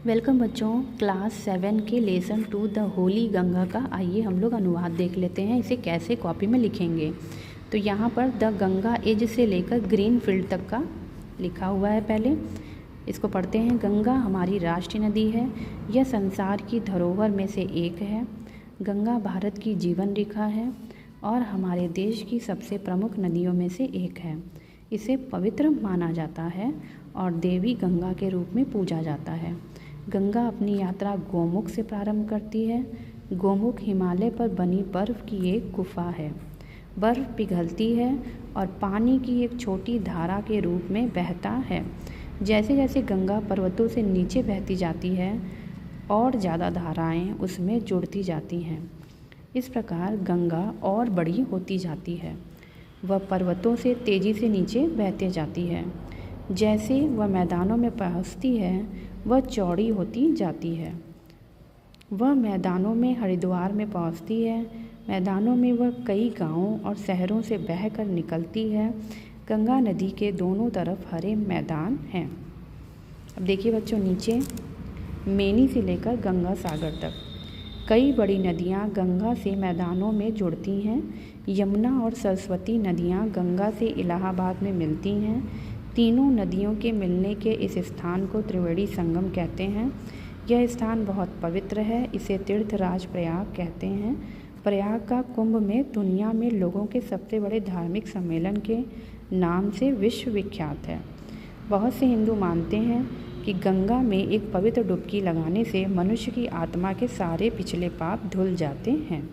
Welcome बच्चों, class 7 के lesson 2 the Holi Ganga का आइए हम लोग अनुवाद देख लेते हैं। इसे कैसे कॉपी में लिखेंगे। तो यहाँ पर द गंगा एज से लेकर ग्रीन फील्ड तक का लिखा हुआ है। पहले इसको पढ़ते हैं। गंगा हमारी राष्ट्रीय नदी है। यह संसार की धरोहर में से एक है। गंगा भारत की जीवन रेखा है और हमारे देश की सबसे प्रमुख नदियों में से एक है। इसे पवित्र माना जाता है और देवी गंगा के रूप में पूजा जाता है। गंगा अपनी यात्रा गोमुख से प्रारंभ करती है। गोमुख हिमालय पर बनी बर्फ़ की एक गुफा है। बर्फ़ पिघलती है और पानी की एक छोटी धारा के रूप में बहता है। जैसे जैसे गंगा पर्वतों से नीचे बहती जाती है और ज़्यादा धाराएं उसमें जुड़ती जाती हैं। इस प्रकार गंगा और बड़ी होती जाती है। वह पर्वतों से तेज़ी से नीचे बहते जाती है। जैसे वह मैदानों में पहुँचती है वह चौड़ी होती जाती है। वह मैदानों में हरिद्वार में पहुँचती है। मैदानों में वह कई गांवों और शहरों से बहकर निकलती है। गंगा नदी के दोनों तरफ हरे मैदान हैं। अब देखिए बच्चों, नीचे मेनी से लेकर गंगा सागर तक कई बड़ी नदियाँ गंगा से मैदानों में जुड़ती हैं। यमुना और सरस्वती नदियाँ गंगा से इलाहाबाद में मिलती हैं। तीनों नदियों के मिलने के इस स्थान को त्रिवेणी संगम कहते हैं। यह स्थान बहुत पवित्र है। इसे तीर्थराज प्रयाग कहते हैं। प्रयाग का कुंभ में दुनिया में लोगों के सबसे बड़े धार्मिक सम्मेलन के नाम से विश्व विख्यात है। बहुत से हिंदू मानते हैं कि गंगा में एक पवित्र डुबकी लगाने से मनुष्य की आत्मा के सारे पिछले पाप धुल जाते हैं।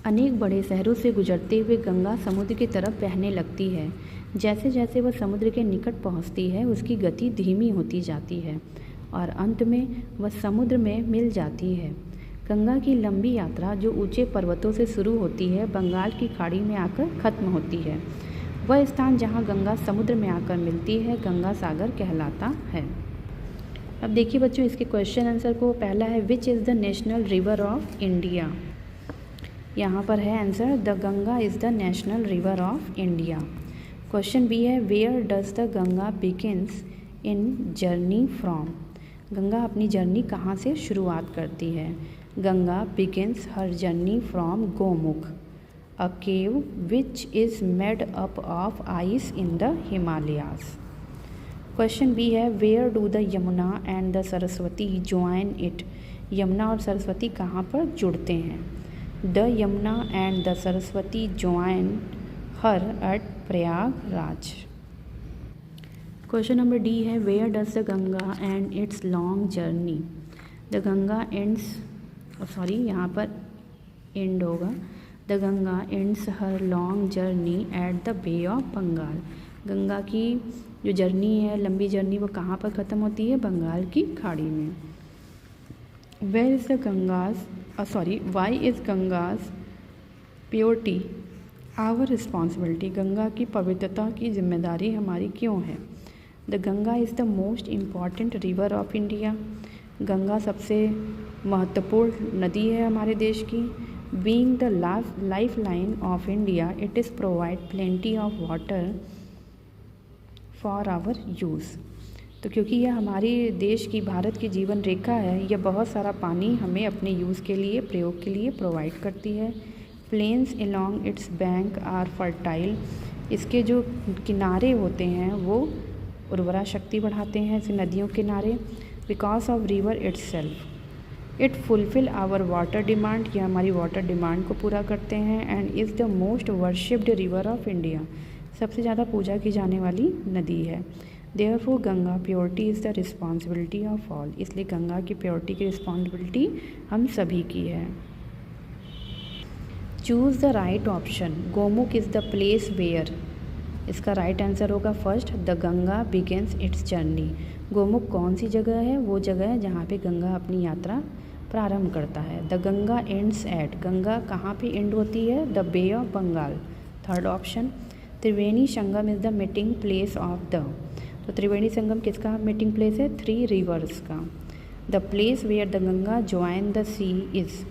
अनेक बड़े शहरों से गुजरते हुए गंगा समुद्र की तरफ बहने लगती है। जैसे जैसे वह समुद्र के निकट पहुंचती है उसकी गति धीमी होती जाती है और अंत में वह समुद्र में मिल जाती है। गंगा की लंबी यात्रा जो ऊंचे पर्वतों से शुरू होती है बंगाल की खाड़ी में आकर खत्म होती है। वह स्थान जहां गंगा समुद्र में आकर मिलती है गंगा सागर कहलाता है। अब देखिए बच्चों, इसके क्वेश्चन आंसर को। पहला है which is the national river of India. यहाँ पर है answer, the Ganga is the national river of India. Question B है where does the Ganga begins in journey from. Ganga अपनी जर्नी कहाँ से शुरुआत करती है। Ganga begins her journey from Gomukh, a cave which is made up of ice in the Himalayas. Question B है where do the Yamuna and the Saraswati join it. Yamuna और सरस्वती कहाँ पर जुड़ते हैं। The Yamuna and the Saraswati join her at Prayagraj. Question number D है where does the Ganga end its long journey. The Ganga ends, यहाँ पर end होगा। The Ganga ends her long journey at the bay of Bengal. Ganga की जो जर्नी है, लंबी जर्नी, वो कहाँ पर ख़त्म होती है। बंगाल की खाड़ी में। Where is the Ganga's why is Ganga's purity our responsibility. Ganga की पवित्रता की जिम्मेदारी हमारी क्यों है। The Ganga is the most important river of India. Ganga सबसे महत्वपूर्ण नदी है हमारे देश की। Being the life line of India it is provide plenty of water for our use. तो क्योंकि यह हमारी देश की, भारत की जीवन रेखा है, यह बहुत सारा पानी हमें अपने यूज़ के लिए, प्रयोग के लिए प्रोवाइड करती है। Plains along its bank are fertile. इसके जो किनारे होते हैं वो उर्वरा शक्ति बढ़ाते हैं, इस नदियों के किनारे। Because of river itself it fulfil our water demand. यह हमारी वाटर डिमांड को पूरा करते हैं। And is the most worshipped river of India. सबसे ज़्यादा पूजा की जाने वाली नदी है। Therefore Ganga purity is the responsibility of all. इसलिए गंगा की प्योरिटी की रिस्पॉन्सिबिलिटी हम सभी की है। Choose the right option. Gomukh is the place where. इसका राइट आंसर होगा first, the Ganga begins its journey. Gomukh कौन सी जगह है। वो जगह है जहाँ पे गंगा अपनी यात्रा प्रारंभ करता है। The Ganga ends at. Ganga कहाँ पे एंड होती है। The bay of Bengal, third option. Triveni Sangam is the meeting place of the. तो त्रिवेणी संगम किसका मीटिंग प्लेस है। 3 रिवर्स का। The place where the Ganga join the sea is.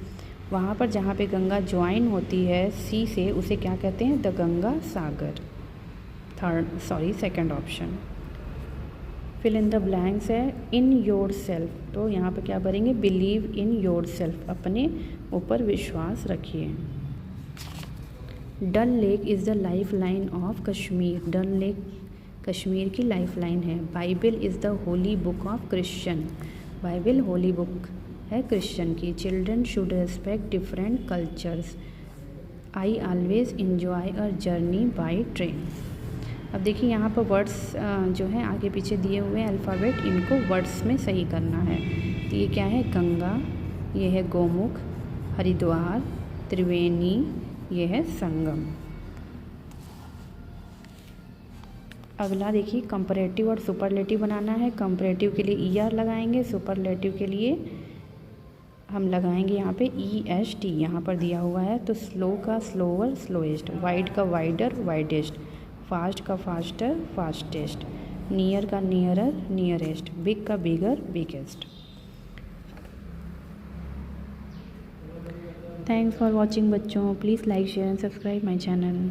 वहाँ पर जहाँ पे गंगा ज्वाइन होती है सी से, उसे क्या कहते हैं। The Ganga Sagar, second option. Fill in the blanks है इन योर सेल्फ, तो यहाँ पे क्या भरेंगे, बिलीव इन योर सेल्फ, अपने ऊपर विश्वास रखिए। Dal lake is the life line of Kashmir, Dal lake Kashmir की लाइफ लाइन है। Bible is the holy book of Christian, Bible holy book है क्रिश्चियन की। Children should respect different cultures, I always enjoy a journey by train. अब देखिए यहाँ पर words जो है आगे पीछे दिए हुए अल्फ़ाबेट, इनको वर्ड्स में सही करना है। तो ये क्या है, गंगा, ये है गोमुख, हरिद्वार, त्रिवेणी, ये है संगम। अगला देखिए, कंपैरेटिव और सुपरलेटिव बनाना है। कंपैरेटिव के लिए ER लगाएंगे, सुपरलेटिव के लिए हम लगाएंगे यहाँ पे EST, यहाँ पर दिया हुआ है। तो स्लो का स्लोअर, स्लोएस्ट, वाइड का वाइडर, वाइडेस्ट, फास्ट का फास्टर, फास्टेस्ट, नियर का नियरर, नियरेस्ट, बिग का बिगर, बिगेस्ट। थैंक्स फॉर वॉचिंग बच्चों, please like share and subscribe my channel.